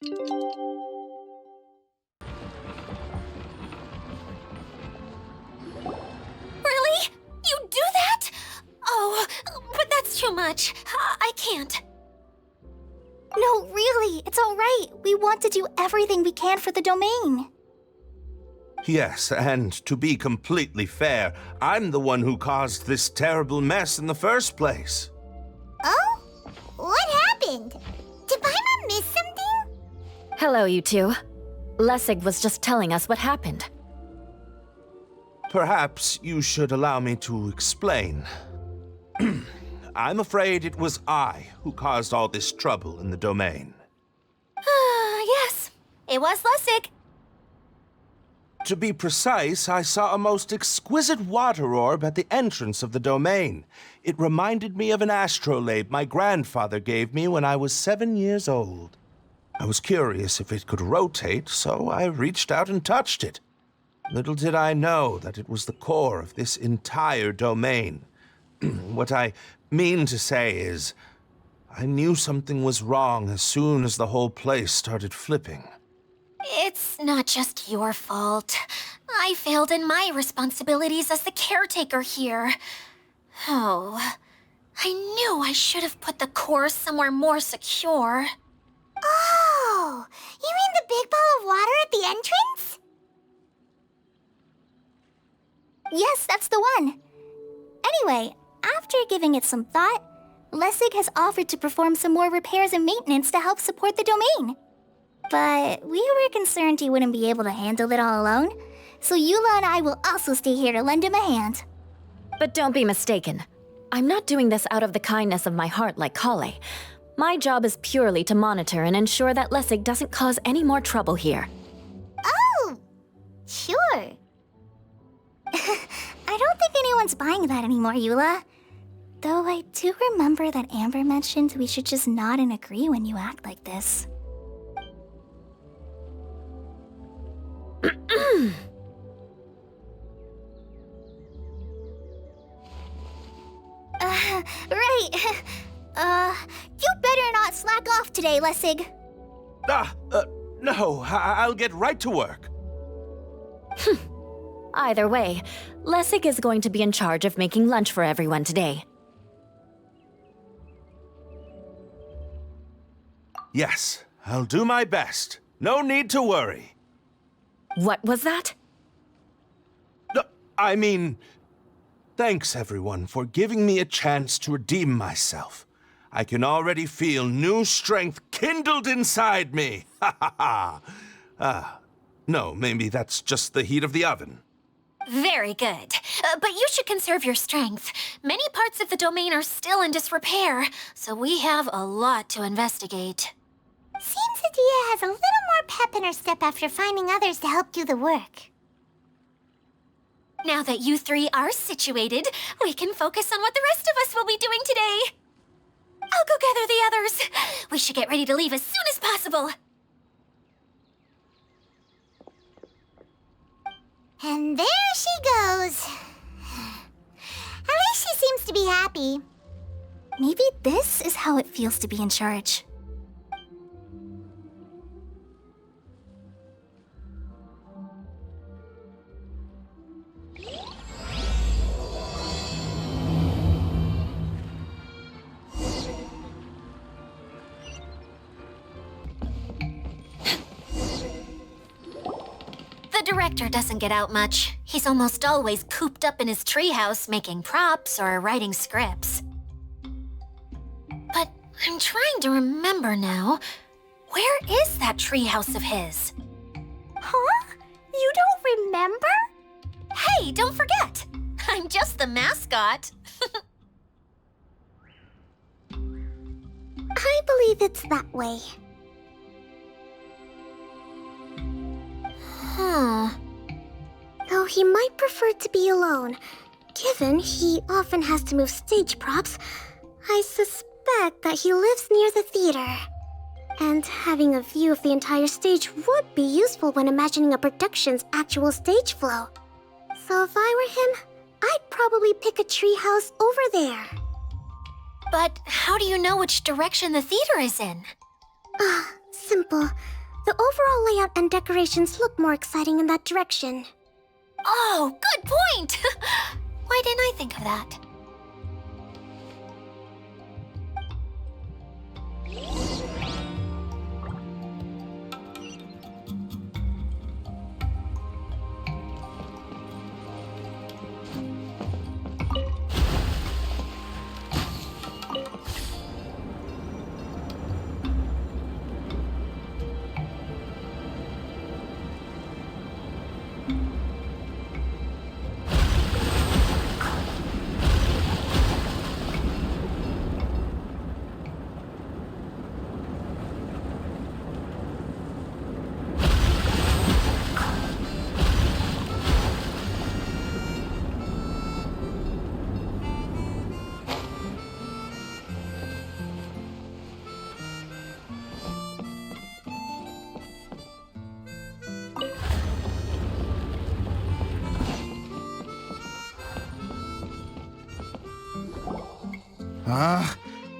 Really? You do that? Oh, but that's too much. I can't. No, really, it's all right. We want to do everything we can for the domain. Yes, and to be completely fair, I'm the one who caused this terrible mess in the first place. Oh? What happened? Did Paimon miss something? Hello, you two. Lessig was just telling us what happened. Perhaps you should allow me to explain. I'm afraid it was I who caused all this trouble in the domain. Yes, it was Lessig. To be precise, I saw a most exquisite water orb at the entrance of the domain. It reminded me of an astrolabe my grandfather gave me when I was 7 years old. I was curious if it could rotate, so I reached out and touched it. Little did I know that it was the core of this entire domain. What I mean to say is, I knew something was wrong as soon as the whole place started flipping. It's not just your fault. I failed in my responsibilities as the caretaker here. Oh, I knew I should have put the core somewhere more secure. Oh, you mean the big ball of water at the entrance? Yes, that's the one. Anyway, after giving it some thought, Lessig has offered to perform some more repairs and maintenance to help support the domain. But we were concerned he wouldn't be able to handle it all alone, so Eula and I will also stay here to lend him a hand. But don't be mistaken. I'm not doing this out of the kindness of my heart like Kale. My job is purely to monitor and ensure that Lessig doesn't cause any more trouble here. Oh, sure. I don't think anyone's buying that anymore, Eula. Though I do remember that Amber mentioned we should just nod and agree when you act like this. Right. You better not slack off today, Lessig. No, I'll get right to work. Either way, Lessig is going to be in charge of making lunch for everyone today. Yes, I'll do my best. No need to worry. What was that? No, I mean, thanks everyone for giving me a chance to redeem myself. I can already feel new strength kindled inside me. Ha ha ha. No, maybe that's just the heat of the oven. Very good. But you should conserve your strength. Many parts of the domain are still in disrepair, so we have a lot to investigate. Seems Adia has a little more pep in her step after finding others to help do the work. Now that you three are situated, we can focus on what the rest of us will be doing today. I'll go gather the others. We should get ready to leave as soon as possible. And there she goes. At least she seems to be happy. Maybe this is how it feels to be in charge. The director doesn't get out much. He's almost always cooped up in his treehouse making props or writing scripts. But I'm trying to remember now. Where is that treehouse of his? Huh? You don't remember? Hey, don't forget! I'm just the mascot. I believe it's that way. Though he might prefer to be alone, given he often has to move stage props, I suspect that he lives near the theater. And having a view of the entire stage would be useful when imagining a production's actual stage flow. So if I were him, I'd probably pick a treehouse over there. But how do you know which direction the theater is in? simple. The overall layout and decorations look more exciting in that direction. Oh, good point! Why didn't I think of that?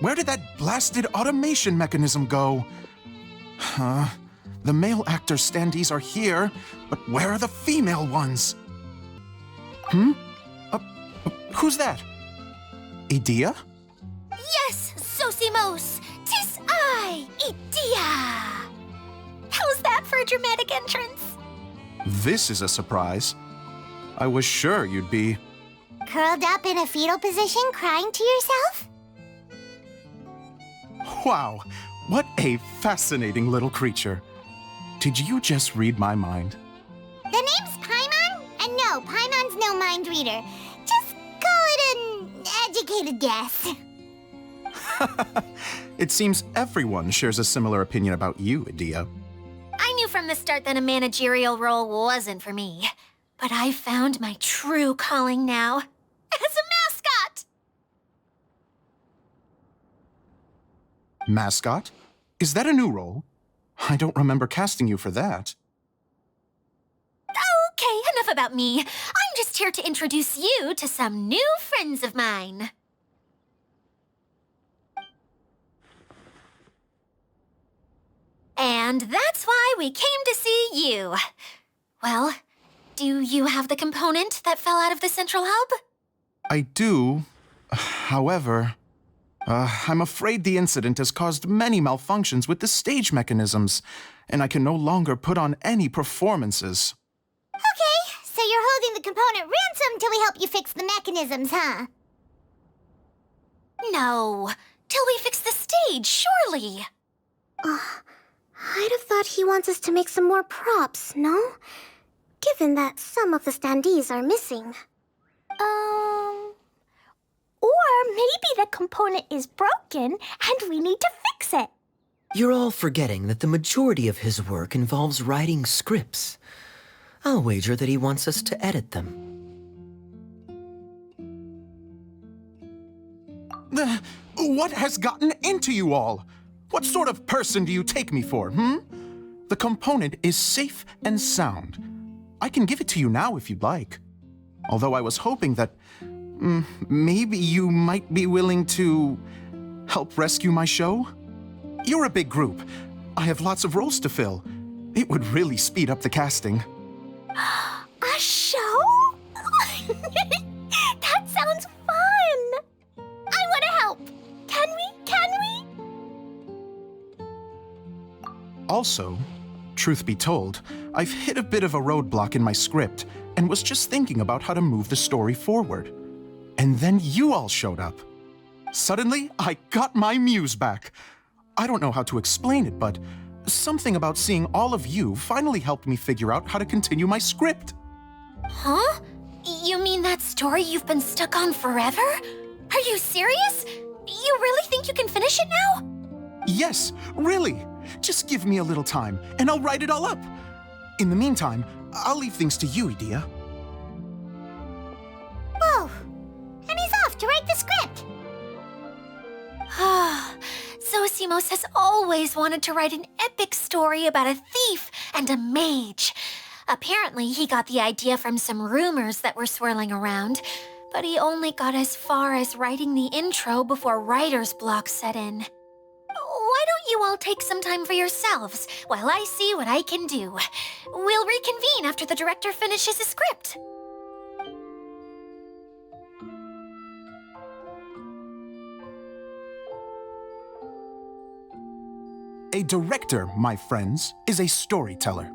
Where did that blasted automation mechanism go? The male actor standees are here, but where are the female ones? Who's that? Idea? Yes, Sosimos! 'Tis I, Idea! How's that for a dramatic entrance? This is a surprise. I was sure you'd be... Curled up in a fetal position, crying to yourself? Wow, what a fascinating little creature. Did you just read my mind? The name's Paimon? And no, Paimon's no mind reader. Just call it an educated guess. It seems everyone shares a similar opinion about you, Idea. I knew from the start that a managerial role wasn't for me. But I found my true calling now. As a mascot! Mascot? Is that a new role? I don't remember casting you for that. Okay, enough about me. I'm just here to introduce you to some new friends of mine. And that's why we came to see you. Well, do you have the component that fell out of the central hub? I do. However, I'm afraid the incident has caused many malfunctions with the stage mechanisms, and I can no longer put on any performances. Okay, so you're holding the component ransom till we help you fix the mechanisms, huh? No, till we fix the stage, surely. I'd have thought he wants us to make some more props, no? Given that some of the standees are missing. Or maybe the component is broken and we need to fix it. You're all forgetting that the majority of his work involves writing scripts. I'll wager that he wants us to edit them. What has gotten into you all? What sort of person do you take me for, The component is safe and sound. I can give it to you now if you'd like. Although I was hoping that maybe you might be willing to help rescue my show? You're a big group. I have lots of roles to fill. It would really speed up the casting. A show? That sounds fun! I want to help! Can we? Also, truth be told, I've hit a bit of a roadblock in my script and was just thinking about how to move the story forward. And then you all showed up. Suddenly, I got my muse back. I don't know how to explain it, but something about seeing all of you finally helped me figure out how to continue my script. Huh? You mean that story you've been stuck on forever? Are you serious? You really think you can finish it now? Yes, really. Just give me a little time, and I'll write it all up. In the meantime, I'll leave things to you, Idea. Whoa! And he's off to write the script! Zosimos has always wanted to write an epic story about a thief and a mage. Apparently, he got the idea from some rumors that were swirling around, but he only got as far as writing the intro before writer's block set in. Why don't you all take some time for yourselves while I see what I can do. We'll reconvene after the director finishes his script. A director, my friends, is a storyteller.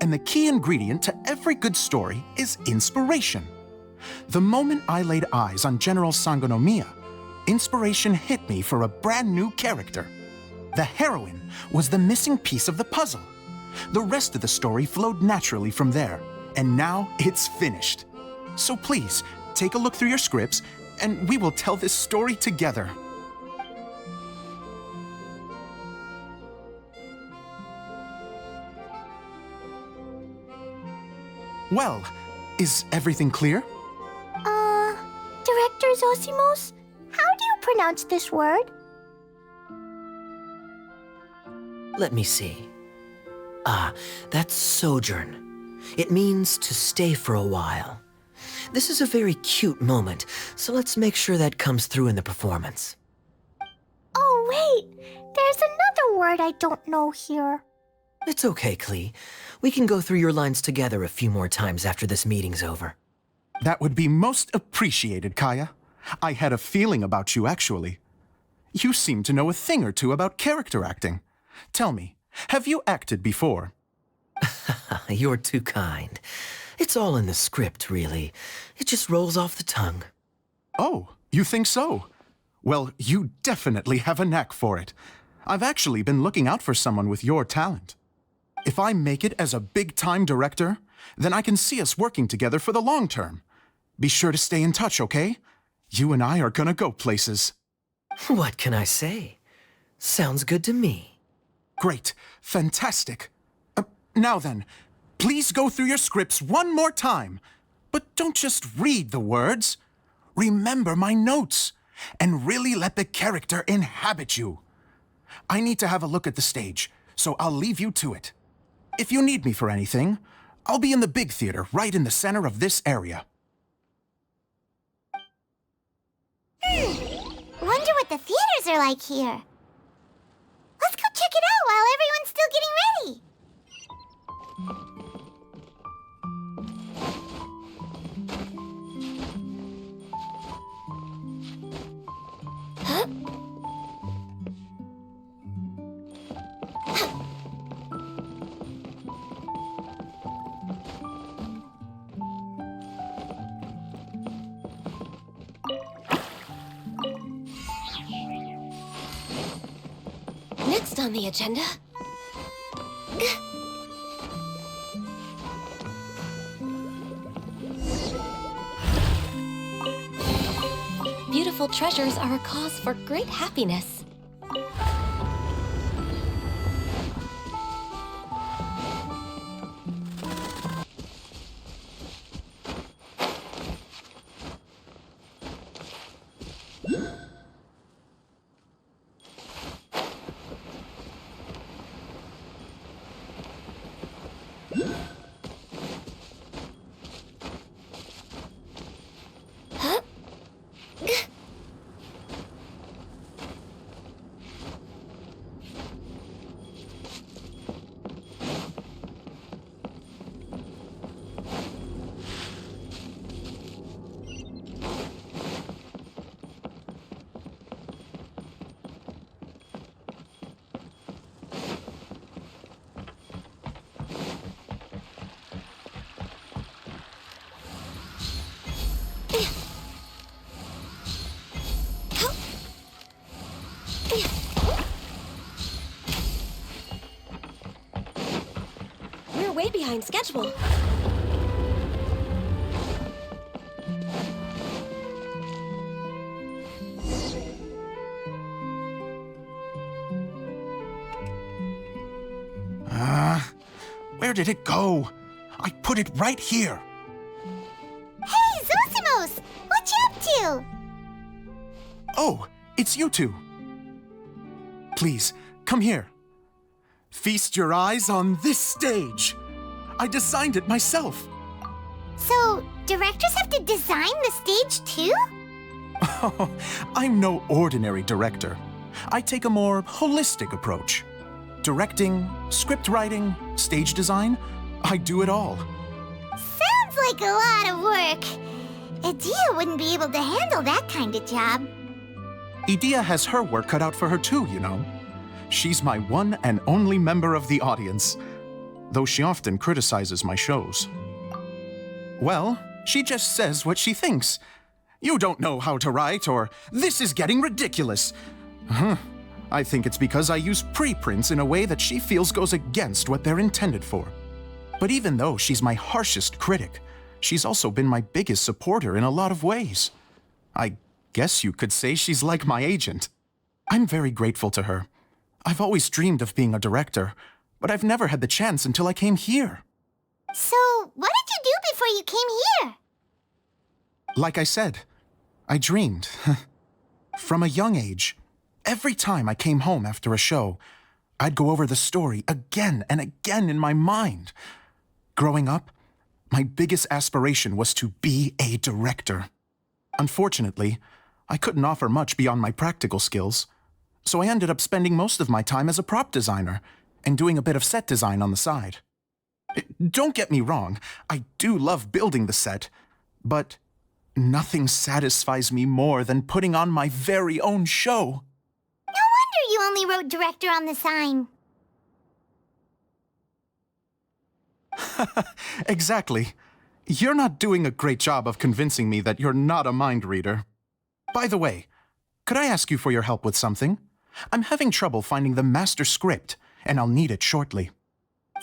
And the key ingredient to every good story is inspiration. The moment I laid eyes on General Sangonomiya, inspiration hit me for a brand new character. The heroine was the missing piece of the puzzle. The rest of the story flowed naturally from there, and now it's finished. So please, take a look through your scripts, and we will tell this story together. Well, is everything clear? Director Zosimos, how do you pronounce this word? Let me see. Ah, that's sojourn. It means to stay for a while. This is a very cute moment, so let's make sure that comes through in the performance. Oh, wait. There's another word I don't know here. It's okay, Klee. We can go through your lines together a few more times after this meeting's over. That would be most appreciated, Kaya. I had a feeling about you, actually. You seem to know a thing or two about character acting. Tell me, have you acted before? You're too kind. It's all in the script, really. It just rolls off the tongue. Oh, you think so? Well, you definitely have a knack for it. I've actually been looking out for someone with your talent. If I make it as a big-time director, then I can see us working together for the long term. Be sure to stay in touch, okay? You and I are gonna go places. What can I say? Sounds good to me. Great. Fantastic. Now then, please go through your scripts one more time. But don't just read the words. Remember my notes, and really let the character inhabit you. I need to have a look at the stage, so I'll leave you to it. If you need me for anything, I'll be in the big theater right in the center of this area. Wonder what the theaters are like here. Let's go check it out while everyone's still getting ready. Next on the agenda... Beautiful treasures are a cause for great happiness. We're way behind schedule. Where did it go? I put it right here. Hey, Zosimos! What you up to? Oh, it's you two. Please, come here. Feast your eyes on this stage. I designed it myself. So, directors have to design the stage too? Oh, I'm no ordinary director. I take a more holistic approach. Directing, script writing, stage design, I do it all. Sounds like a lot of work. Adia wouldn't be able to handle that kind of job. Adia has her work cut out for her too, you know. She's my one and only member of the audience, though she often criticizes my shows. Well, she just says what she thinks. You don't know how to write, or this is getting ridiculous. I think it's because I use preprints in a way that she feels goes against what they're intended for. But even though she's my harshest critic, she's also been my biggest supporter in a lot of ways. I guess you could say she's like my agent. I'm very grateful to her. I've always dreamed of being a director, but I've never had the chance until I came here. So, what did you do before you came here? Like I said, I dreamed. From a young age, every time I came home after a show, I'd go over the story again and again in my mind. Growing up, my biggest aspiration was to be a director. Unfortunately, I couldn't offer much beyond my practical skills, so I ended up spending most of my time as a prop designer and doing a bit of set design on the side. Don't get me wrong, I do love building the set, but nothing satisfies me more than putting on my very own show. No wonder you only wrote director on the sign. Exactly. You're not doing a great job of convincing me that you're not a mind reader. By the way, could I ask you for your help with something? I'm having trouble finding the master script, and I'll need it shortly.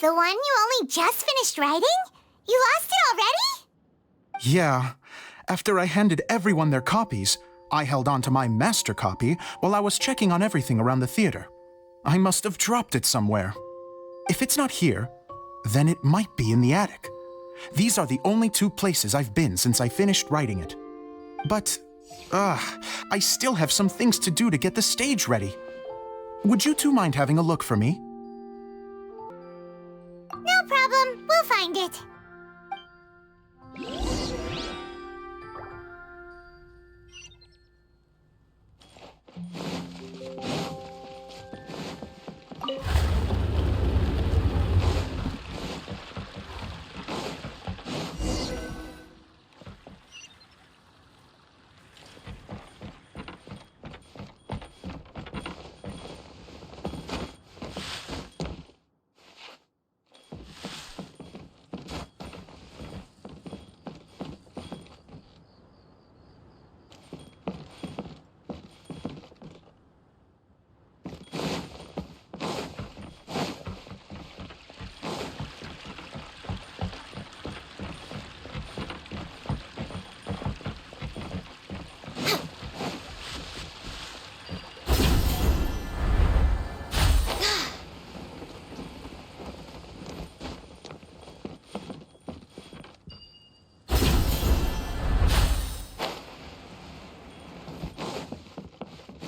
The one you only just finished writing? You lost it already? Yeah. After I handed everyone their copies, I held on to my master copy while I was checking on everything around the theater. I must have dropped it somewhere. If it's not here, then it might be in the attic. These are the only two places I've been since I finished writing it. But, I still have some things to do to get the stage ready. Would you two mind having a look for me? No problem. We'll find it.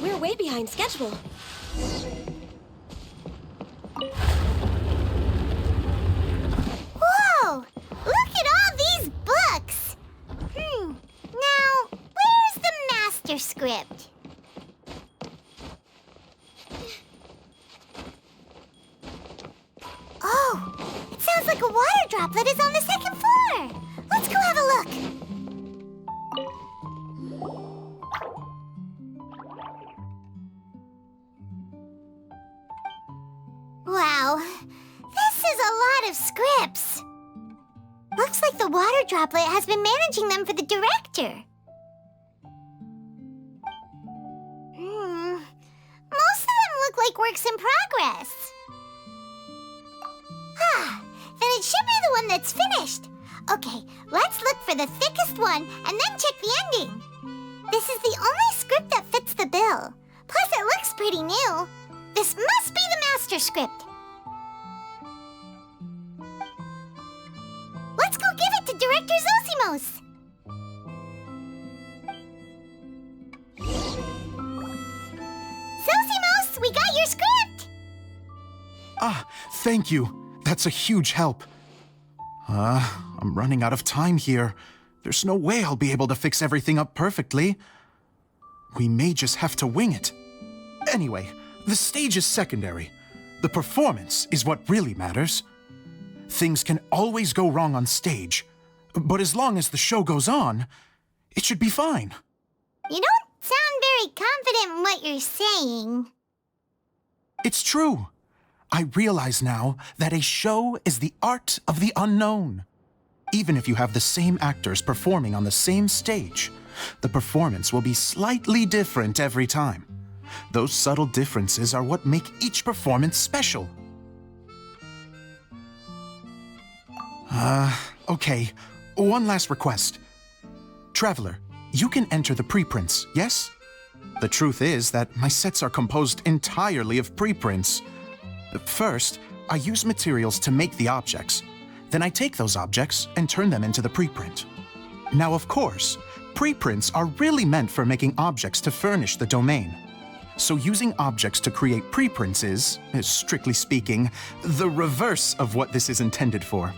We're way behind schedule. Whoa! Look at all these books! Now, where's the master script? Oh, it sounds like a water droplet is on the second floor. Let's go have a look. Wow, this is a lot of scripts. Looks like the water droplet has been managing them for the director. Most of them look like works in progress. Then it should be the one that's finished. Okay, let's look for the thickest one and then check the ending. This is the only script that fits the bill. Plus, it looks pretty new. This must be the master script. Let's go give it to Director Zosimos. Zosimos, we got your script! Thank you. That's a huge help. I'm running out of time here. There's no way I'll be able to fix everything up perfectly. We may just have to wing it. Anyway, the stage is secondary. The performance is what really matters. Things can always go wrong on stage, but as long as the show goes on, it should be fine. You don't sound very confident in what you're saying. It's true. I realize now that a show is the art of the unknown. Even if you have the same actors performing on the same stage, the performance will be slightly different every time. Those subtle differences are what make each performance special. Okay. One last request. Traveler, you can enter the preprints, yes? The truth is that my sets are composed entirely of preprints. First, I use materials to make the objects. Then I take those objects and turn them into the preprint. Now, of course, preprints are really meant for making objects to furnish the domain. So using objects to create preprints is, strictly speaking, the reverse of what this is intended for.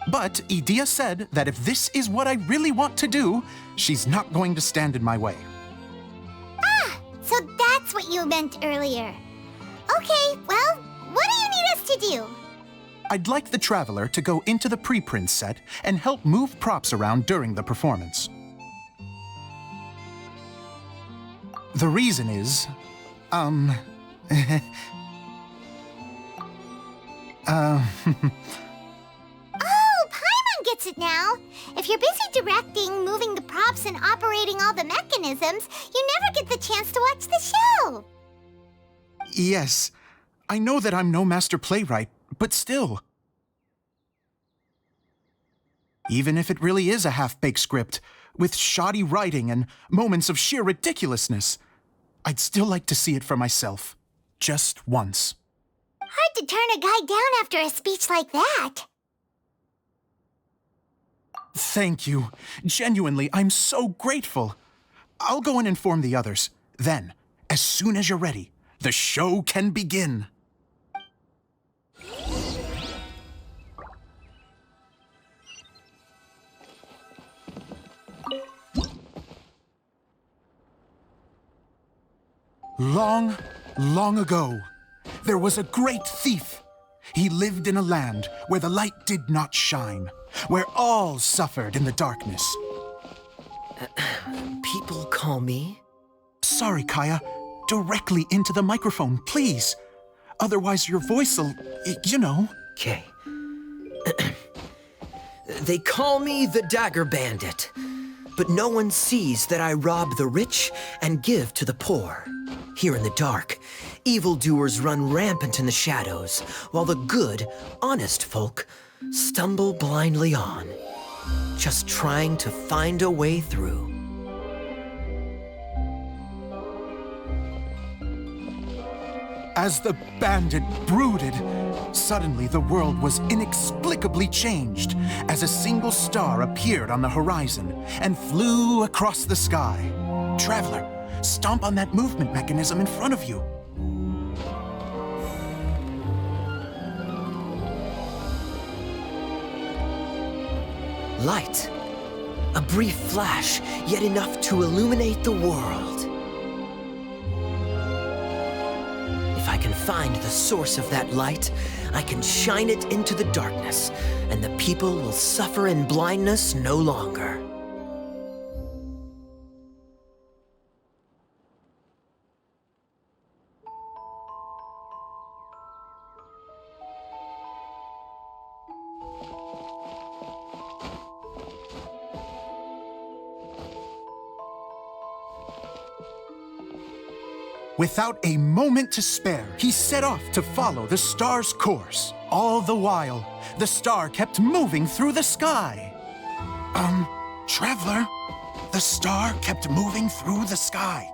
But Edea said that if this is what I really want to do, she's not going to stand in my way. Ah, so that's what you meant earlier. Okay, well, what do you need us to do? I'd like the Traveler to go into the preprint set and help move props around during the performance. The reason is, Oh, Paimon gets it now. If you're busy directing, moving the props, and operating all the mechanisms, you never get the chance to watch the show. Yes, I know that I'm no master playwright, but still. Even if it really is a half-baked script, with shoddy writing and moments of sheer ridiculousness, I'd still like to see it for myself, just once. Hard to turn a guy down after a speech like that. Thank you. Genuinely, I'm so grateful. I'll go and inform the others. Then, as soon as you're ready, the show can begin. Long, long ago, there was a great thief. He lived in a land where the light did not shine, where all suffered in the darkness. People call me? Sorry, Kaya. Directly into the microphone, please. Otherwise your voice'll, you know. Okay. They call me the Dagger Bandit, but no one sees that I rob the rich and give to the poor. Here in the dark, evildoers run rampant in the shadows, while the good, honest folk stumble blindly on, just trying to find a way through. As the bandit brooded, suddenly the world was inexplicably changed as a single star appeared on the horizon and flew across the sky. Traveler, stomp on that movement mechanism in front of you. Light. A brief flash, yet enough to illuminate the world. If I can find the source of that light, I can shine it into the darkness, and the people will suffer in blindness no longer. Without a moment to spare, he set off to follow the star's course. All the while, the star kept moving through the sky. Traveler, the star kept moving through the sky.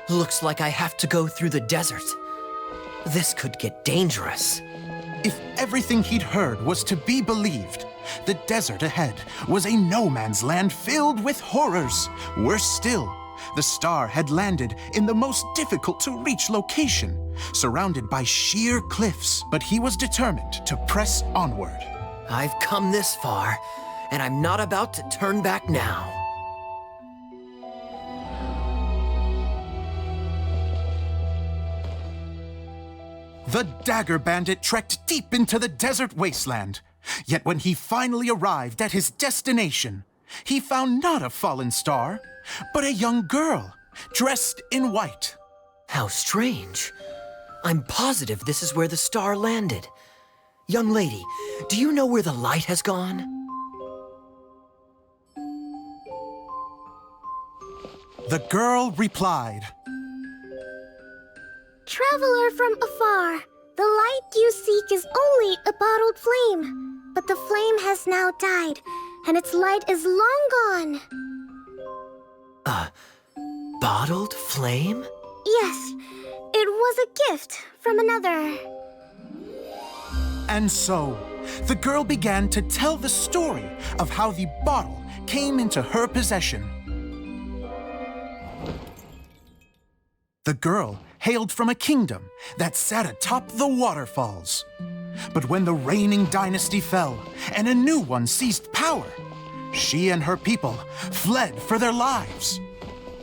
Looks like I have to go through the desert. This could get dangerous. If everything he'd heard was to be believed, the desert ahead was a no-man's land filled with horrors. Worse still, the star had landed in the most difficult-to-reach location, surrounded by sheer cliffs. But he was determined to press onward. I've come this far, and I'm not about to turn back now. The Dagger Bandit trekked deep into the desert wasteland. Yet when he finally arrived at his destination, he found not a fallen star, but a young girl, dressed in white. How strange. I'm positive this is where the star landed. Young lady, do you know where the light has gone? The girl replied, Traveler from afar, the light you seek is only a bottled flame. But the flame has now died, and its light is long gone. Bottled flame? Yes, it was a gift from another. And so, the girl began to tell the story of how the bottle came into her possession. The girl hailed from a kingdom that sat atop the waterfalls. But when the reigning dynasty fell and a new one seized power, she and her people fled for their lives.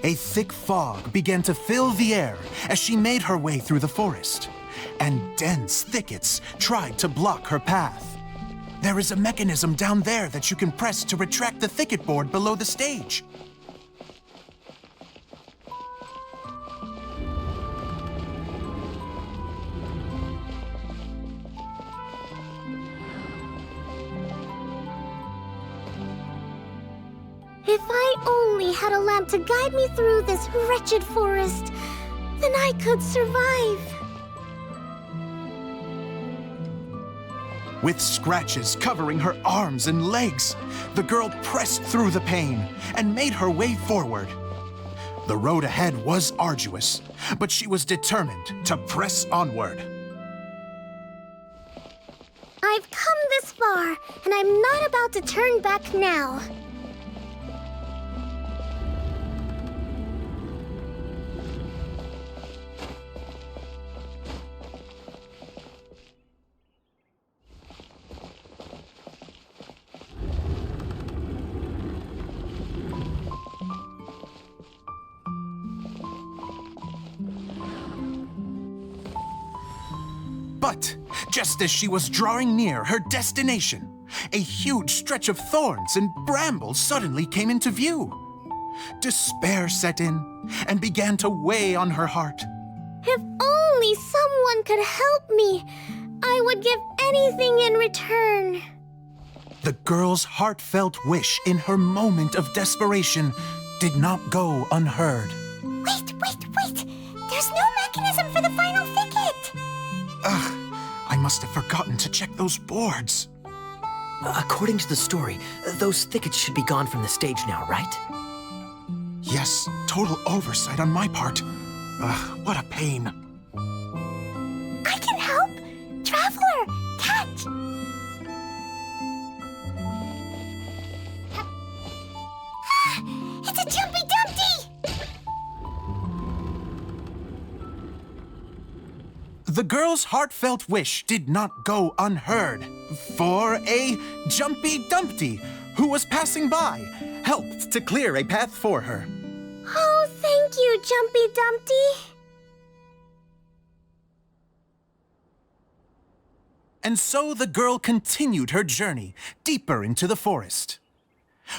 A thick fog began to fill the air as she made her way through the forest, and dense thickets tried to block her path. There is a mechanism down there that you can press to retract the thicket board below the stage. If I only had a lamp to guide me through this wretched forest, then I could survive. With scratches covering her arms and legs, the girl pressed through the pain and made her way forward. The road ahead was arduous, but she was determined to press onward. I've come this far, and I'm not about to turn back now. But just as she was drawing near her destination, a huge stretch of thorns and brambles suddenly came into view. Despair set in and began to weigh on her heart. If only someone could help me, I would give anything in return. The girl's heartfelt wish in her moment of desperation did not go unheard. Wait! There's no mechanism for the final thicket! Ugh, I must have forgotten to check those boards. According to the story, those thickets should be gone from the stage now, right? Yes, total oversight on my part. Ugh, what a pain. I can help! Traveler, catch! It's a Jumpy Dumpty! The girl's heartfelt wish did not go unheard, for a Jumpy Dumpty who was passing by helped to clear a path for her. Oh, thank you, Jumpy Dumpty. And so the girl continued her journey deeper into the forest.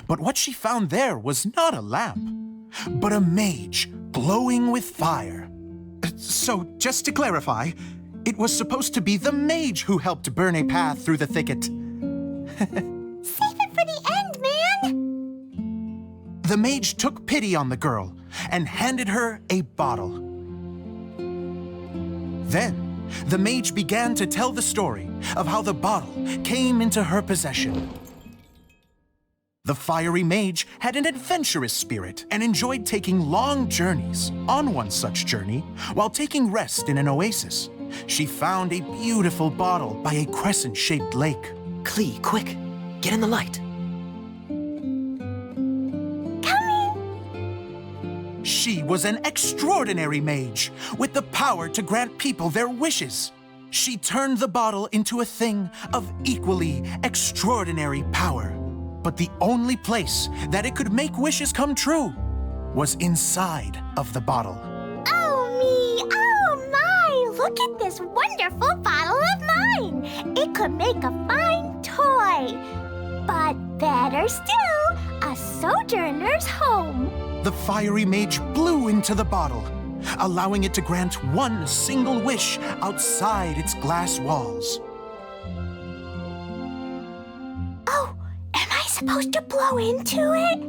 But what she found there was not a lamp, but a mage glowing with fire. So, just to clarify, it was supposed to be the mage who helped burn a path through the thicket. Save it for the end, man! The mage took pity on the girl and handed her a bottle. Then, the mage began to tell the story of how the bottle came into her possession. The fiery mage had an adventurous spirit and enjoyed taking long journeys. On one such journey, while taking rest in an oasis, she found a beautiful bottle by a crescent-shaped lake. Klee, quick, get in the light. She was an extraordinary mage with the power to grant people their wishes. She turned the bottle into a thing of equally extraordinary power. But the only place that it could make wishes come true was inside of the bottle. Oh me! Oh my! Look at this wonderful bottle of mine! It could make a fine toy. But better still, a sojourner's home. The fiery mage blew into the bottle, allowing it to grant one single wish outside its glass walls. Oh, am I supposed to blow into it?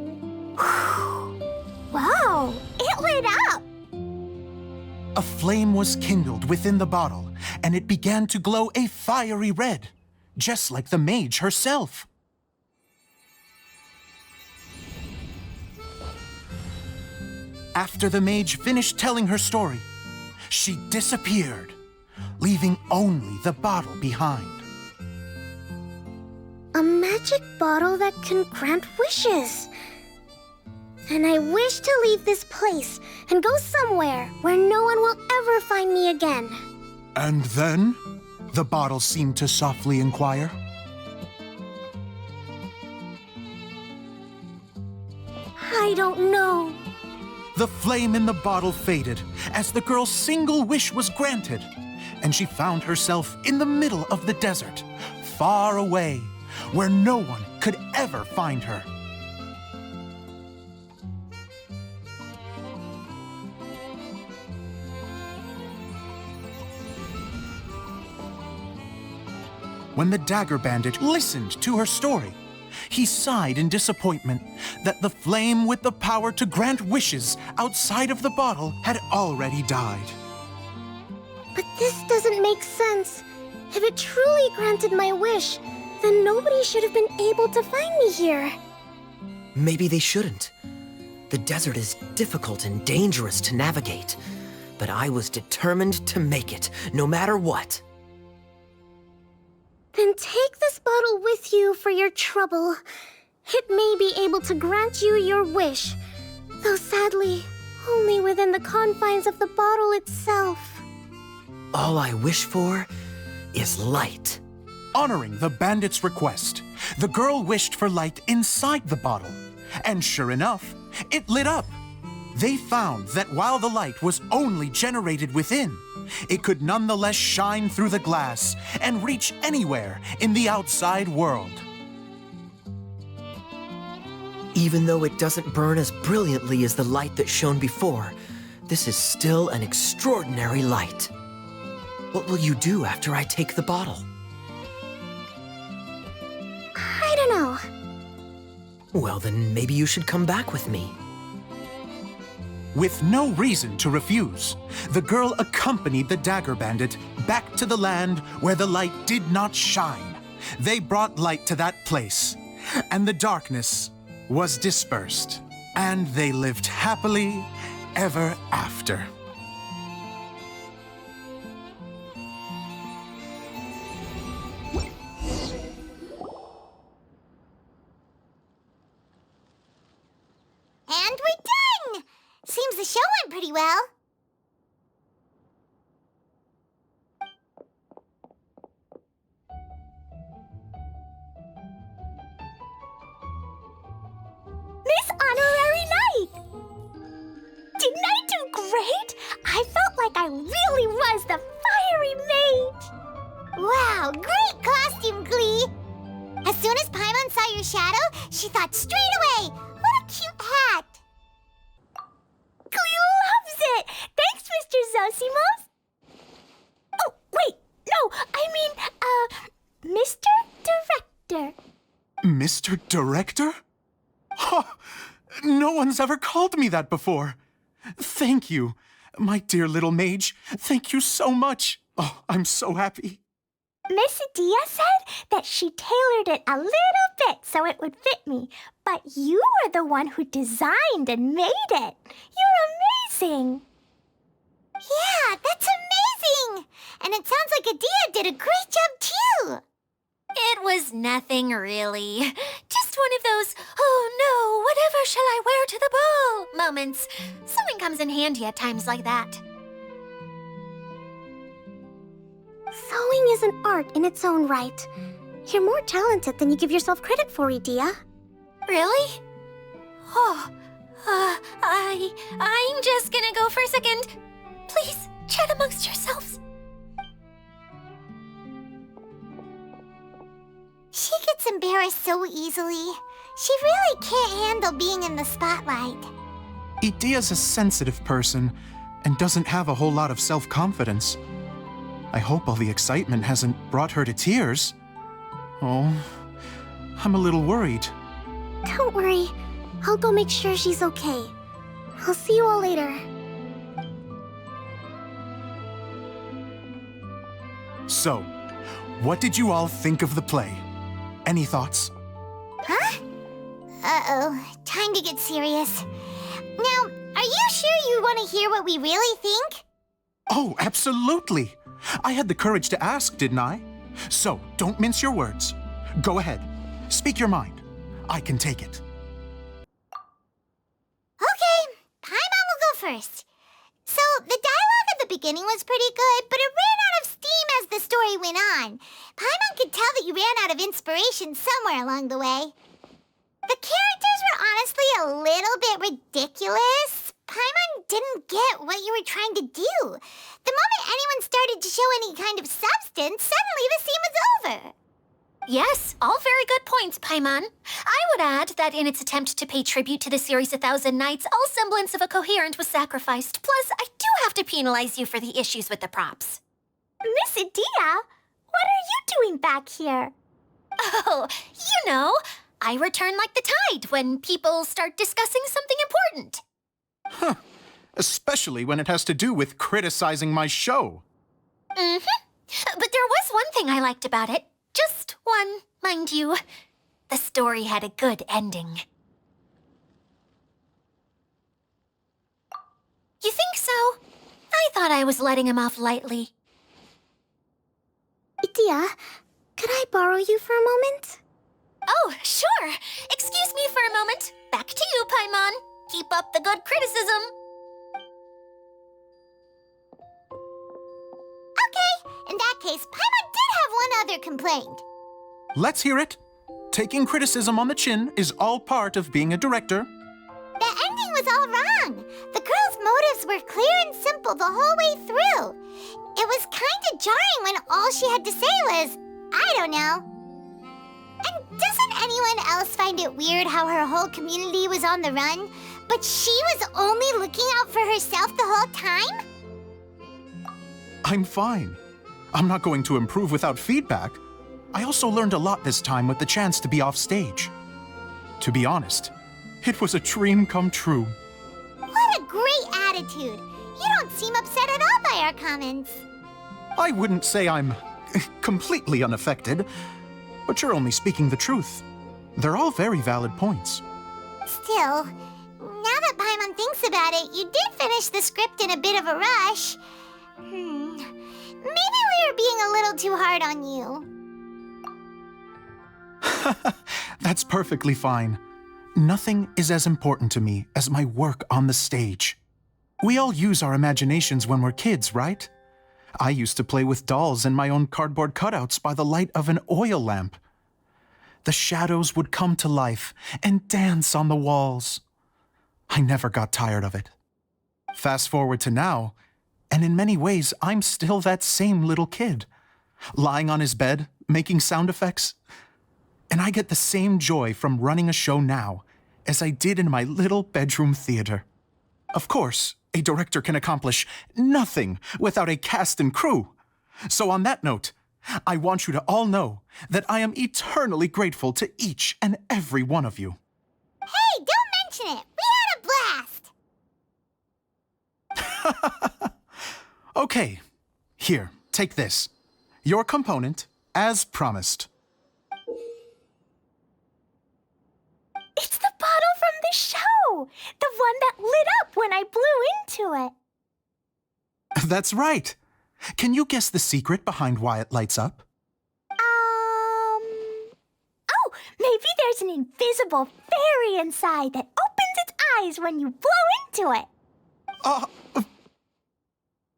Whoa, it lit up! A flame was kindled within the bottle, and it began to glow a fiery red, just like the mage herself. After the mage finished telling her story, she disappeared, leaving only the bottle behind. A magic bottle that can grant wishes. And I wish to leave this place and go somewhere where no one will ever find me again. And then, the bottle seemed to softly inquire. I don't know. The flame in the bottle faded as the girl's single wish was granted, and she found herself in the middle of the desert, far away, where no one could ever find her. When the dagger bandit listened to her story, he sighed in disappointment that the flame with the power to grant wishes outside of the bottle had already died. But this doesn't make sense. If it truly granted my wish, then nobody should have been able to find me here. Maybe they shouldn't. The desert is difficult and dangerous to navigate, but I was determined to make it, no matter what. Then take this bottle with you for your trouble. It may be able to grant you your wish, though sadly, only within the confines of the bottle itself. All I wish for is light. Honoring the bandit's request, the girl wished for light inside the bottle, and sure enough, it lit up. They found that while the light was only generated within, it could nonetheless shine through the glass and reach anywhere in the outside world. Even though it doesn't burn as brilliantly as the light that shone before, this is still an extraordinary light. What will you do after I take the bottle? I don't know. Well, then maybe you should come back with me. With no reason to refuse, the girl accompanied the dagger bandit back to the land where the light did not shine. They brought light to that place, and the darkness was dispersed, and they lived happily ever after. And we're done! Seems the show went pretty well. Miss Honorary Knight! Didn't I do great? I felt like I really was the fiery mage. Wow, great costume, Glee! As soon as Paimon saw your shadow, she thought straight away, what a cute hat! Glee loves it! Thanks, Mr. Zosimos! Oh, wait, no, I mean, Mr. Director. Mr. Director? Huh, no one's ever called me that before. Thank you, my dear little mage. Thank you so much. Oh, I'm so happy. Miss Adia said that she tailored it a little bit so it would fit me, but you were the one who designed and made it. You're amazing. Yeah, that's amazing! And it sounds like Adia did a great job too! It was nothing really. Just one of those, oh no, whatever shall I wear to the ball moments. Sewing comes in handy at times like that. Sewing is an art in its own right. You're more talented than you give yourself credit for, Adia. Really? Oh, I'm just gonna go for a second. Please, chat amongst yourselves. She gets embarrassed so easily. She really can't handle being in the spotlight. Adia's a sensitive person and doesn't have a whole lot of self-confidence. I hope all the excitement hasn't brought her to tears. Oh, I'm a little worried. Don't worry. I'll go make sure she's okay. I'll see you all later. So, what did you all think of the play? Any thoughts? Huh? Uh-oh. Time to get serious. Now, are you sure you want to hear what we really think? Oh, absolutely. I had the courage to ask, didn't I? So, don't mince your words. Go ahead. Speak your mind. I can take it. Okay, Paimon will go first. So, the dialogue at the beginning was pretty good, but it ran out of steam as the story went on. Paimon could tell that you ran out of inspiration somewhere along the way. The characters were honestly a little bit ridiculous. Paimon didn't get what you were trying to do. The moment anyone started to show any kind of substance, suddenly the scene was over. Yes, all very good points, Paimon. I would add that in its attempt to pay tribute to the series 1,000 Nights, all semblance of a coherent was sacrificed. Plus, I do have to penalize you for the issues with the props. Miss Adia, what are you doing back here? Oh, you know, I return like the tide when people start discussing something important. Huh. Especially when it has to do with criticizing my show. Mm-hmm. But there was one thing I liked about it. Just one, mind you. The story had a good ending. You think so? I thought I was letting him off lightly. Adia, could I borrow you for a moment? Oh, sure. Excuse me for a moment. Back to you, Paimon. Keep up the good criticism. Okay, in that case, Paimon did have one other complaint. Let's hear it. Taking criticism on the chin is all part of being a director. The ending was all wrong. The girl's motives were clear and simple the whole way through. It was kind of jarring when all she had to say was, I don't know. And doesn't anyone else find it weird how her whole community was on the run, but she was only looking out for herself the whole time? I'm fine. I'm not going to improve without feedback. I also learned a lot this time with the chance to be off stage. To be honest, it was a dream come true. What a great attitude. You don't seem upset at all by our comments. I wouldn't say I'm completely unaffected, but you're only speaking the truth. They're all very valid points. Still, now that Paimon thinks about it, you did finish the script in a bit of a rush. Maybe we were being a little too hard on you. That's perfectly fine. Nothing is as important to me as my work on the stage. We all use our imaginations when we're kids, right? I used to play with dolls and my own cardboard cutouts by the light of an oil lamp. The shadows would come to life and dance on the walls. I never got tired of it. Fast forward to now, and in many ways, I'm still that same little kid, lying on his bed, making sound effects. And I get the same joy from running a show now as I did in my little bedroom theater. Of course, a director can accomplish nothing without a cast and crew. So on that note, I want you to all know that I am eternally grateful to each and every one of you. Hey, don't mention it. We had a blast. Okay, here, take this. Your component as promised. It's the bottle from the show! The one that lit up when I blew into it. That's right. Can you guess the secret behind why it lights up? Oh, maybe there's an invisible fairy inside that opens its eyes when you blow into it.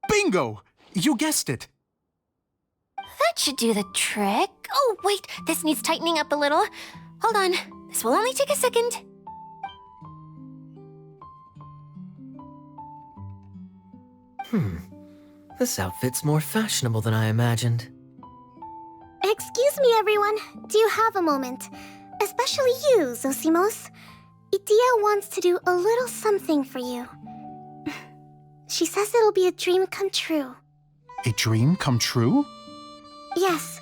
Bingo! You guessed it. That should do the trick. Oh, wait, this needs tightening up a little. Hold on, this will only take a second. This outfit's more fashionable than I imagined. Excuse me, everyone. Do you have a moment? Especially you, Zosimos. Idia wants to do a little something for you. She says it'll be a dream come true. A dream come true? Yes.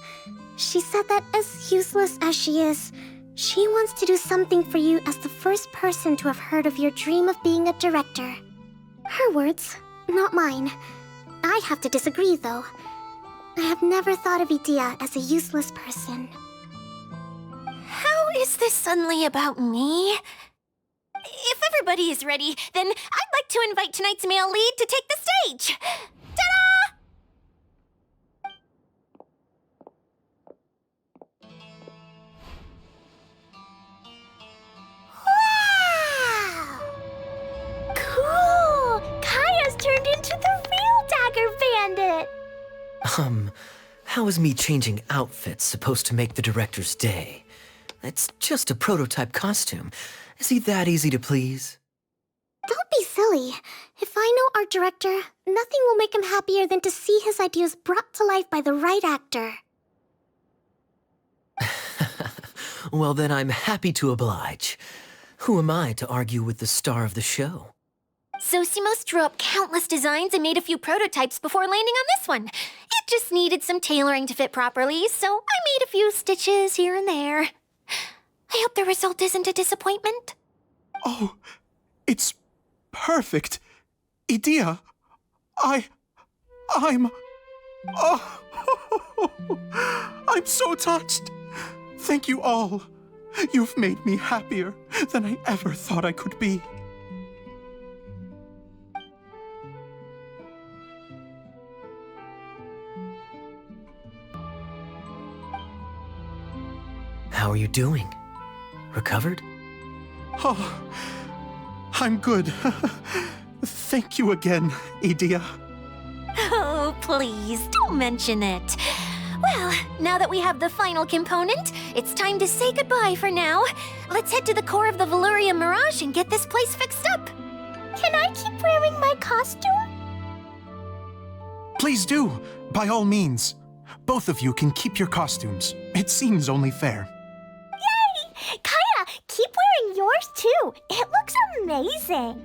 She said that as useless as she is, she wants to do something for you as the first person to have heard of your dream of being a director. Her words, not mine. I have to disagree, though. I have never thought of Idia as a useless person. How is this suddenly about me? If everybody is ready, then I'd like to invite tonight's male lead to take the stage. Ta-da! Wow! Cool! Kaya's turned into the real Dagger Bandit! How is me changing outfits supposed to make the director's day? It's just a prototype costume. Is he that easy to please? Don't be silly. If I know our director, nothing will make him happier than to see his ideas brought to life by the right actor. Well, then I'm happy to oblige. Who am I to argue with the star of the show? Zosimos drew up countless designs and made a few prototypes before landing on this one. It just needed some tailoring to fit properly, so I made a few stitches here and there. I hope the result isn't a disappointment. Oh, it's perfect. Idia, I'm... Oh, I'm so touched. Thank you all. You've made me happier than I ever thought I could be. How are you doing? Recovered? Oh, I'm good. Thank you again, Idia. Oh, please, don't mention it. Well, now that we have the final component, it's time to say goodbye for now. Let's head to the core of the Valuria Mirage and get this place fixed up. Can I keep wearing my costume? Please do, by all means. Both of you can keep your costumes. It seems only fair. Yay! Kaya, keep wearing yours too. It looks amazing.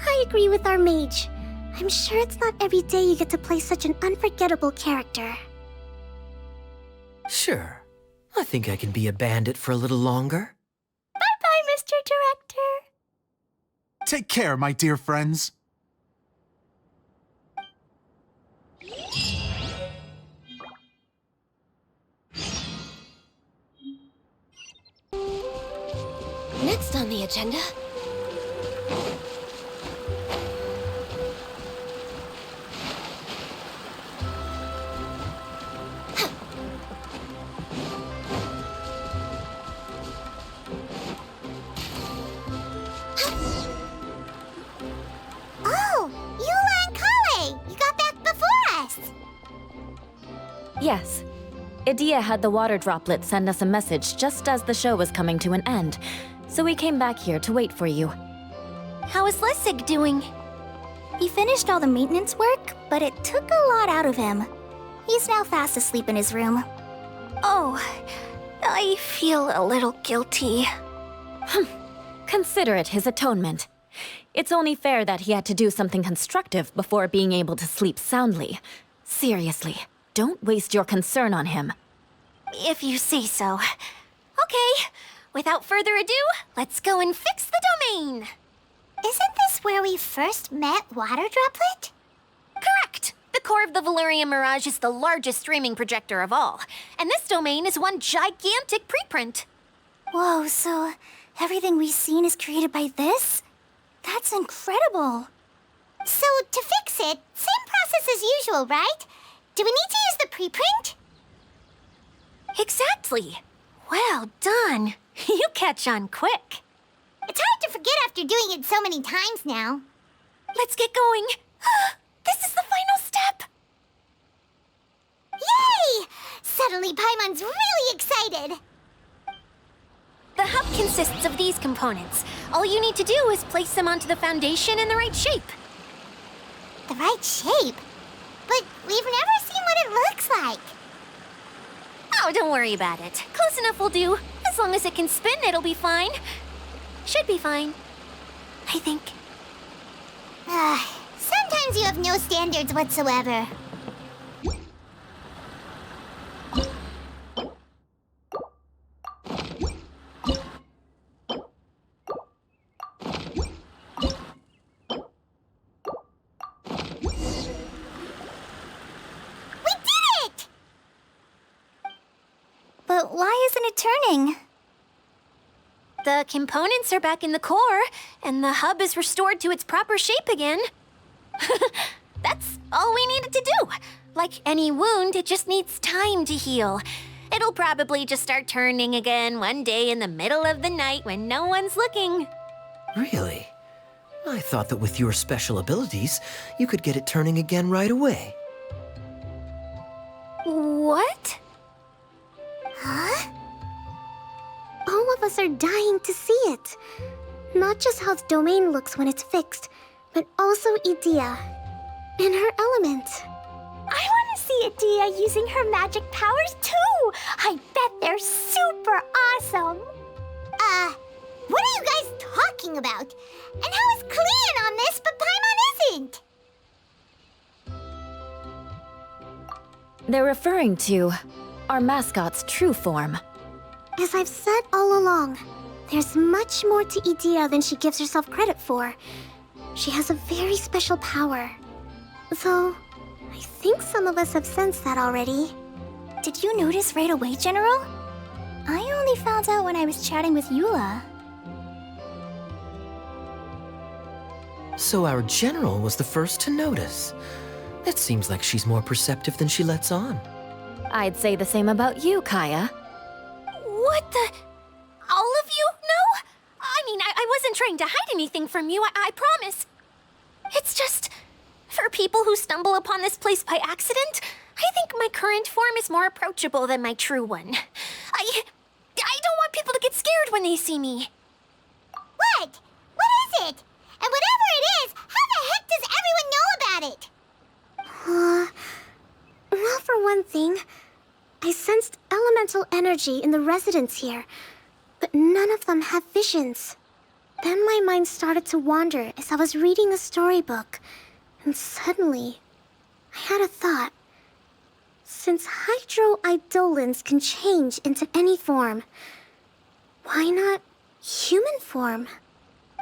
I agree with our mage. I'm sure it's not every day you get to play such an unforgettable character. Sure. I think I can be a bandit for a little longer. Bye-bye, Mr. Director. Take care, my dear friends. Next on the agenda... Oh, Eula and Kale! You got back before us! Yes. Idia had the water droplet send us a message just as the show was coming to an end, so we came back here to wait for you. How is Lessig doing? He finished all the maintenance work, but it took a lot out of him. He's now fast asleep in his room. Oh, I feel a little guilty. Consider it his atonement. It's only fair that he had to do something constructive before being able to sleep soundly. Seriously, don't waste your concern on him. If you say so. Okay, without further ado, let's go and fix the domain. Isn't this where we first met Water Droplet? Correct! The core of the Valerian Mirage is the largest streaming projector of all, and this domain is one gigantic preprint. Whoa, so everything we've seen is created by this? That's incredible. So, to fix it, same process as usual, right? Do we need to use the preprint? Exactly. Well done. You catch on quick. It's hard to forget after doing it so many times now. Let's get going. This is the final step. Yay! Suddenly Paimon's really excited. The hub consists of these components. All you need to do is place them onto the foundation in the right shape. The right shape? But we've never seen what it looks like. Oh, don't worry about it. Close enough will do. As long as it can spin, it'll be fine. Should be fine. I think. Sometimes you have no standards whatsoever. But why isn't it turning? The components are back in the core, and the hub is restored to its proper shape again. That's all we needed to do. Like any wound, it just needs time to heal. It'll probably just start turning again one day in the middle of the night when no one's looking. Really? I thought that with your special abilities, you could get it turning again right away. What? Huh? All of us are dying to see it. Not just how the domain looks when it's fixed, but also Edea and her element. I want to see Edea using her magic powers too! I bet they're super awesome! What are you guys talking about? And how is Kleon on this, but Paimon isn't? They're referring to our mascot's true form. As I've said all along, there's much more to Edea than she gives herself credit for. She has a very special power. Though, I think some of us have sensed that already. Did you notice right away, General? I only found out when I was chatting with Eula. So our general was the first to notice. It seems like she's more perceptive than she lets on. I'd say the same about you, Kaya. What the? All of you? No? I mean, I wasn't trying to hide anything from you, I promise. It's just, for people who stumble upon this place by accident, I think my current form is more approachable than my true one. I don't want people to get scared when they see me. What? What is it? And whatever it is, how the heck does everyone know about it? Well, for one thing, I sensed elemental energy in the residents here, but none of them have visions. Then my mind started to wander as I was reading a storybook, and suddenly, I had a thought. Since hydroidolins can change into any form, why not human form?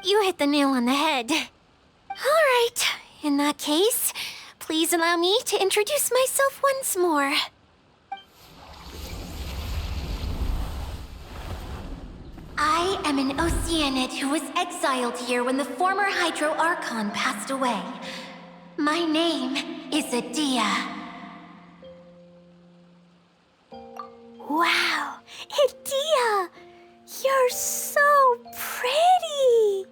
You hit the nail on the head. All right, in that case, please allow me to introduce myself once more. I am an Oceanid who was exiled here when the former Hydro Archon passed away. My name is Edea. Wow, Edea! You're so pretty!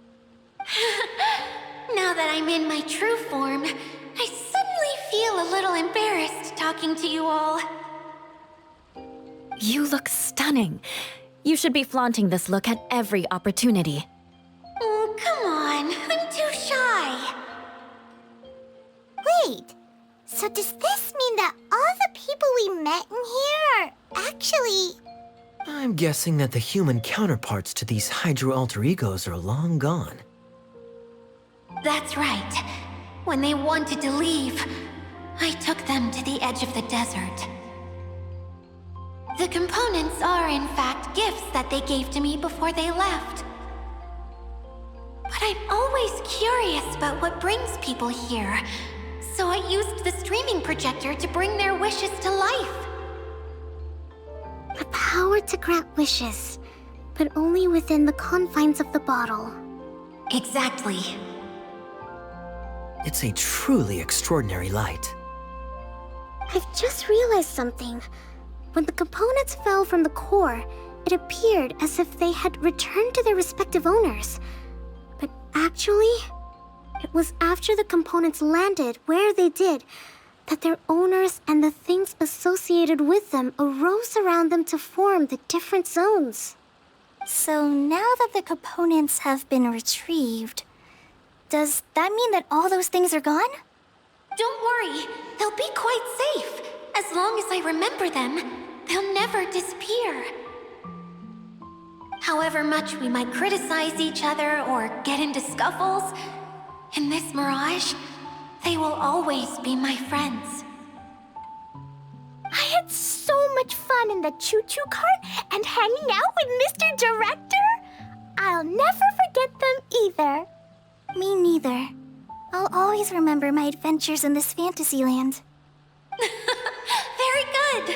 Now that I'm in my true form, I suddenly feel a little embarrassed talking to you all. You look stunning. You should be flaunting this look at every opportunity. Oh, come on. I'm too shy. Wait, so does this mean that all the people we met in here are actually... I'm guessing that the human counterparts to these Hydro alter egos are long gone. That's right. When they wanted to leave, I took them to the edge of the desert. The components are, in fact, gifts that they gave to me before they left. But I'm always curious about what brings people here, so So I used the streaming projector to bring their wishes to life. The power to grant wishes, but only within the confines of the bottle. Exactly. It's a truly extraordinary light. I've just realized something. When the components fell from the core, it appeared as if they had returned to their respective owners. But actually, it was after the components landed where they did that their owners and the things associated with them arose around them to form the different zones. So now that the components have been retrieved, does that mean that all those things are gone? Don't worry, they'll be quite safe. As long as I remember them, they'll never disappear. However much we might criticize each other or get into scuffles, in this mirage, they will always be my friends. I had so much fun in the choo-choo cart and hanging out with Mr. Director. I'll never forget them either. Me neither. I'll always remember my adventures in this fantasy land. Very good.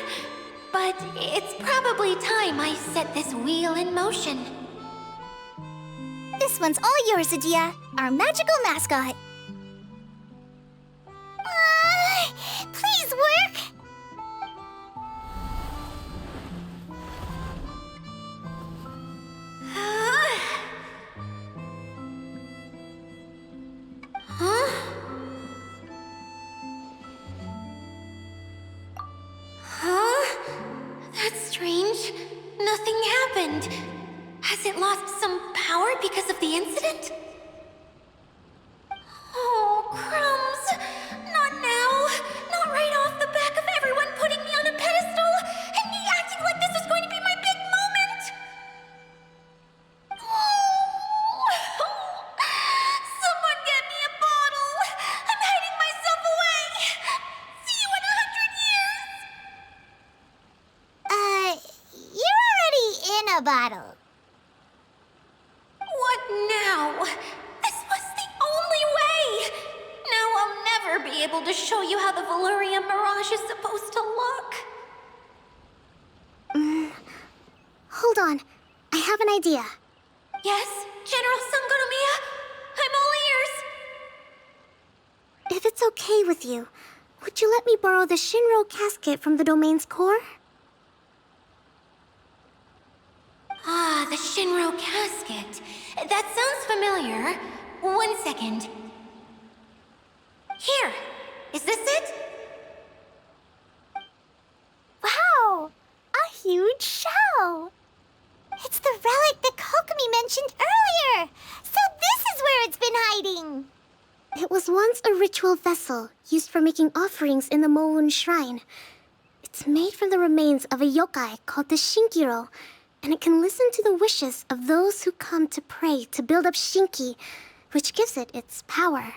But it's probably time I set this wheel in motion. This one's all yours, Adia, our magical mascot. Please work! Huh? Huh? That's strange. Nothing happened. Has it lost some power because of the incident? Oh, crumbs. Not now. Not right off the back of everyone putting me on a pedestal and me acting like this is going to be my big moment. Someone get me a bottle. I'm hiding myself away. See you in 100 years. You're already in a bottle. What now? This was the only way! Now I'll never be able to show you how the Valyria Mirage is supposed to look. Hold on. I have an idea. Yes, General Sangonomiya? I'm all ears. If it's okay with you, would you let me borrow the Shinro casket from the domain's core? Ah, the Shinro casket. That sounds familiar. 1 second. Here. Is this it? Wow! A huge shell! It's the relic that Kokomi mentioned earlier! So this is where it's been hiding! It was once a ritual vessel used for making offerings in the Moon Shrine. It's made from the remains of a yokai called the shinkiro, and it can listen to the wishes of those who come to pray to build up Shinki, which gives it its power.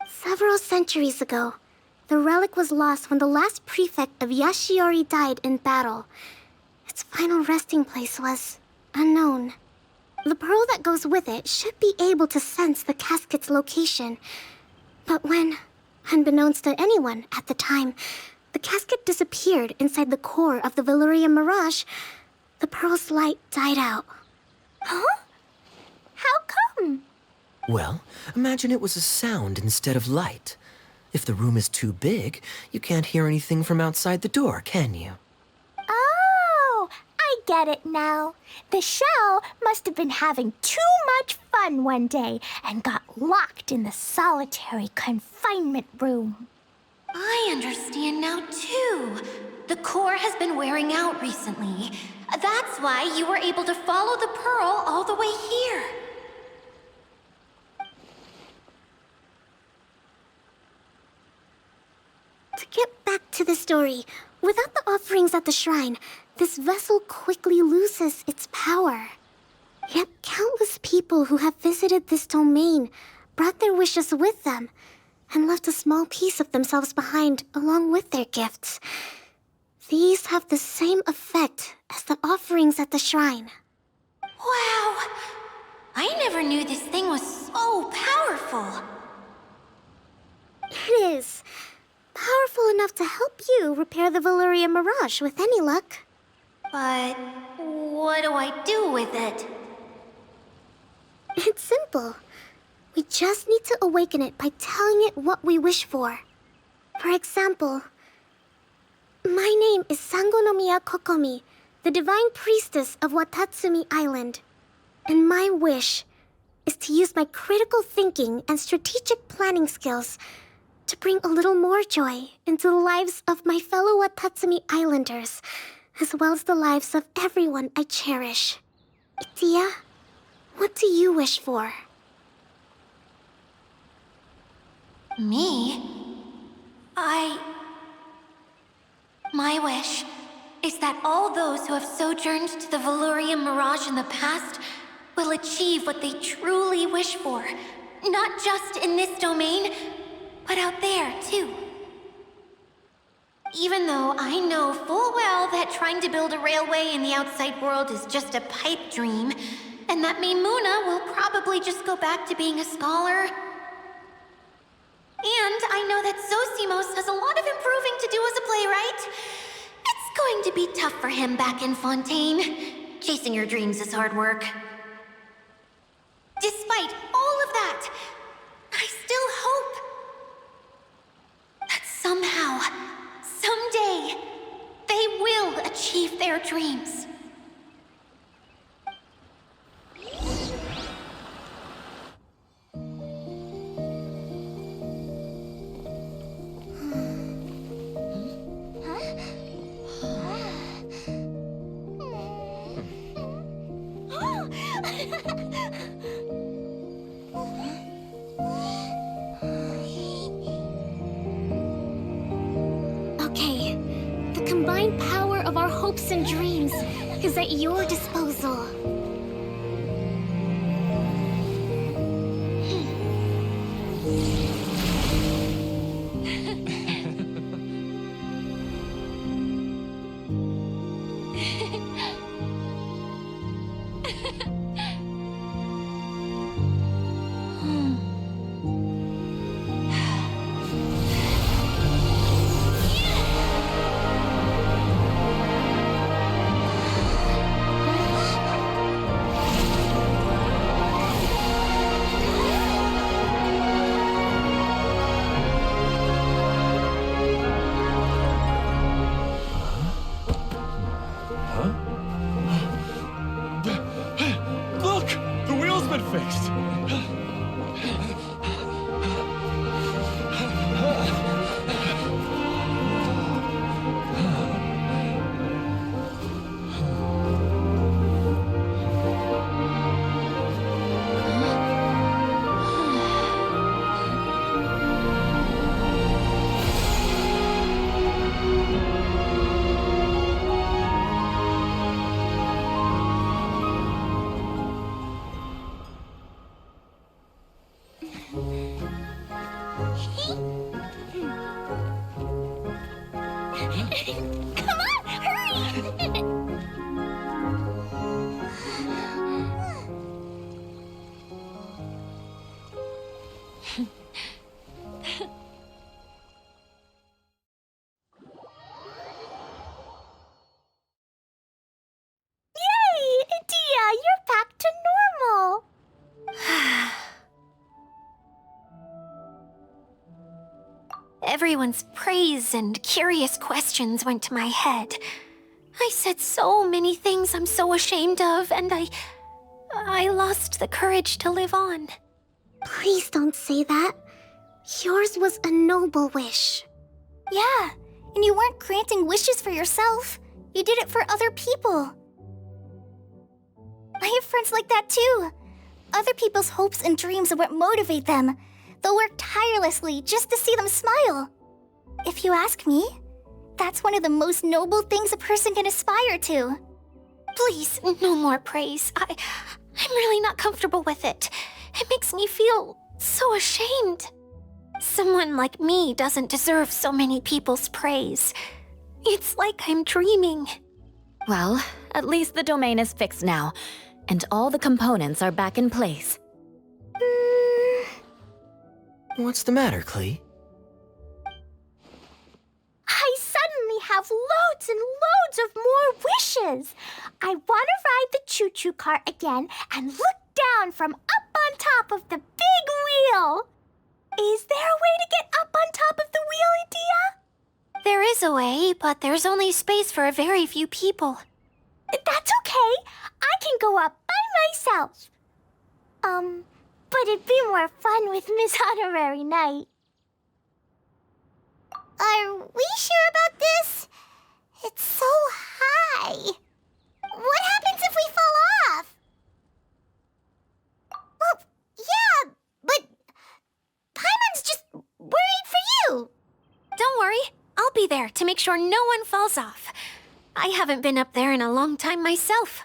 Several centuries ago, the relic was lost when the last prefect of Yashiori died in battle. Its final resting place was unknown. The pearl that goes with it should be able to sense the casket's location. But when, unbeknownst to anyone at the time, the casket disappeared inside the core of the Valyria Mirage, the pearl's light died out. Huh? How come? Well, imagine it was a sound instead of light. If the room is too big, you can't hear anything from outside the door, can you? Oh, I get it now. The shell must have been having too much fun one day and got locked in the solitary confinement room. I understand now, too. The core has been wearing out recently. That's why you were able to follow the pearl all the way here. To get back to the story, without the offerings at the shrine, this vessel quickly loses its power. Yet countless people who have visited this domain brought their wishes with them and left a small piece of themselves behind along with their gifts. These have the same effect as the offerings at the shrine. Wow! I never knew this thing was so powerful. It is. Powerful enough to help you repair the Valyria Mirage with any luck. But what do I do with it? It's simple. We just need to awaken it by telling it what we wish for. For example, my name is Sangonomiya Kokomi, the divine priestess of Watatsumi Island. And my wish is to use my critical thinking and strategic planning skills to bring a little more joy into the lives of my fellow Watatsumi Islanders, as well as the lives of everyone I cherish. Itia, what do you wish for? Me? My wish is that all those who have sojourned to the Valyria Mirage in the past will achieve what they truly wish for. Not just in this domain, but out there, too. Even though I know full well that trying to build a railway in the outside world is just a pipe dream, and that Maimuna will probably just go back to being a scholar. And I know that Zosimos has a lot of improving to do as a playwright. It's going to be tough for him back in Fontaine. Chasing your dreams is hard work. Despite all of that, I still hope that somehow, someday, they will achieve their dreams. Okay, the combined power of our hopes and dreams is at your disposal. Look! The wheel's been fixed! Come on, hurry! Yay! Dia, you're back to normal! Everyone's praise and curious questions went to my head. I said so many things I'm so ashamed of, and I lost the courage to live on. Please don't say that. Yours was a noble wish. Yeah, and you weren't granting wishes for yourself. You did it for other people. I have friends like that too. Other people's hopes and dreams are what motivate them. They'll work tirelessly just to see them smile. If you ask me, that's one of the most noble things a person can aspire to. Please, no more praise. I'm really not comfortable with it. It makes me feel so ashamed. Someone like me doesn't deserve so many people's praise. It's like I'm dreaming. Well, at least the domain is fixed now, and all the components are back in place. What's the matter, Clee? have loads and loads of more wishes. I want to ride the choo-choo cart again and look down from up on top of the big wheel. Is there a way to get up on top of the wheel, Edea? There is a way, but there's only space for a very few people. That's okay. I can go up by myself. But it'd be more fun with Miss Honorary Knight. Are we sure about this? It's so high. What happens if we fall off? Well, yeah, but Paimon's just worried for you. Don't worry, I'll be there to make sure no one falls off. I haven't been up there in a long time myself.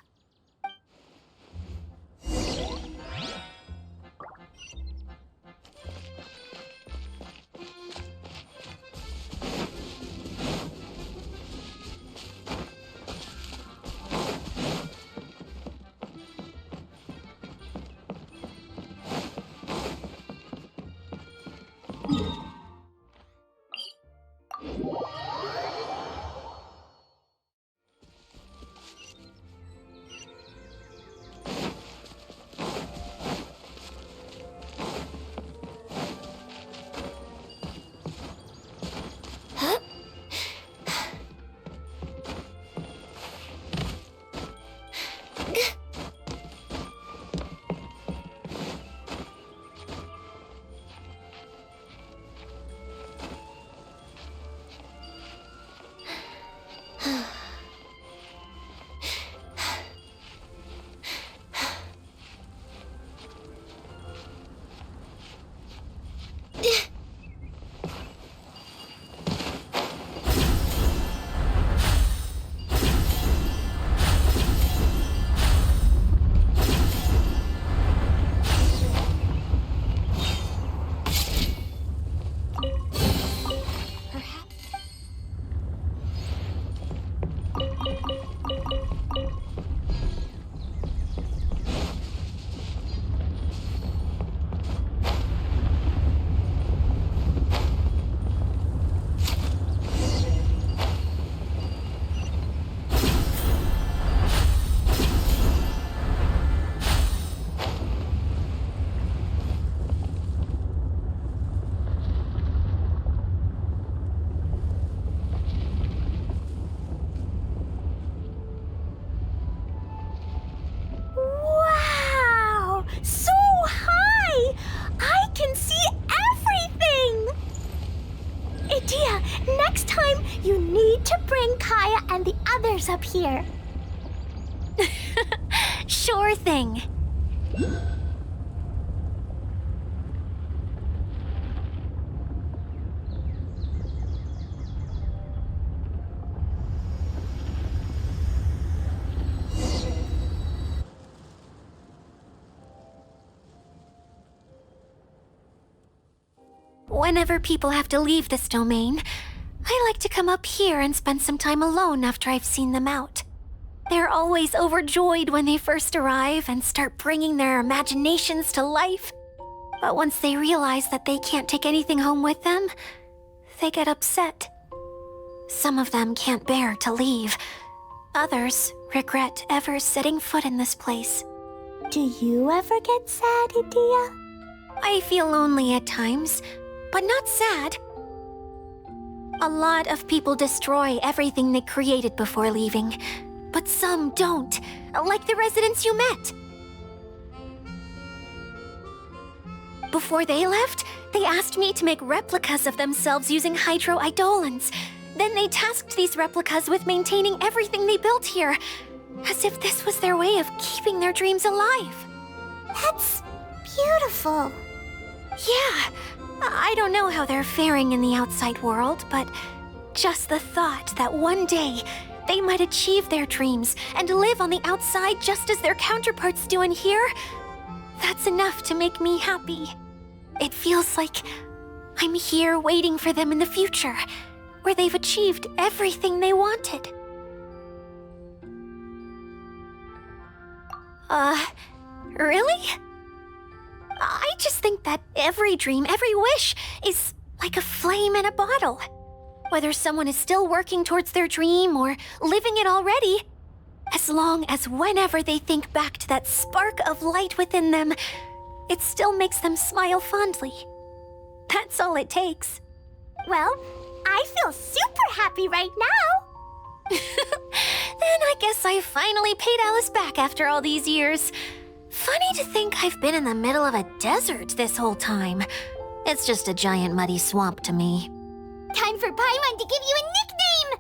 You need to bring Kaya and the others up here. Sure thing. Whenever people have to leave this domain, I like to come up here and spend some time alone after I've seen them out. They're always overjoyed when they first arrive and start bringing their imaginations to life. But once they realize that they can't take anything home with them, they get upset. Some of them can't bear to leave. Others regret ever setting foot in this place. Do you ever get sad, Edea? I feel lonely at times, but not sad. A lot of people destroy everything they created before leaving, but some don't, like the residents you met. Before they left, they asked me to make replicas of themselves using hydro-eidolons. Then they tasked these replicas with maintaining everything they built here, as if this was their way of keeping their dreams alive. That's beautiful. Yeah, I don't know how they're faring in the outside world, but just the thought that one day they might achieve their dreams and live on the outside just as their counterparts do in here, that's enough to make me happy. It feels like I'm here waiting for them in the future, where they've achieved everything they wanted. Really? I just think that every dream, every wish, is like a flame in a bottle. whether someone is still working towards their dream or living it already. As long as whenever they think back to that spark of light within them, it still makes them smile fondly. That's all it takes. Well, I feel super happy right now. Then I guess I finally paid Alice back after all these years. Funny to think I've been in the middle of a desert this whole time. It's just a giant muddy swamp to me. Time for Paimon to give you a nickname!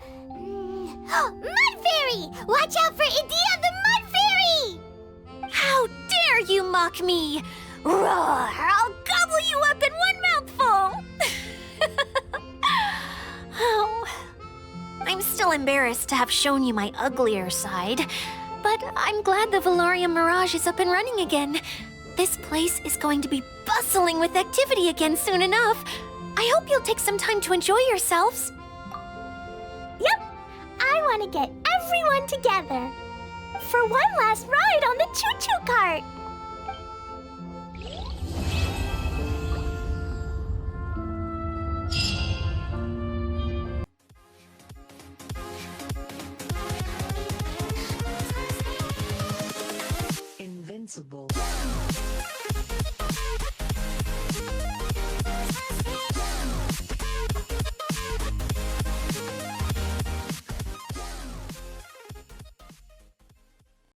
Mud Fairy! Watch out for Idea the Mud Fairy! How dare you mock me! Roar! I'll gobble you up in one mouthful! Oh, I'm still embarrassed to have shown you my uglier side, but I'm glad the Valorium Mirage is up and running again. This place is going to be bustling with activity again soon enough. I hope you'll take some time to enjoy yourselves. Yep, I want to get everyone together for one last ride on the choo-choo cart. Invincible.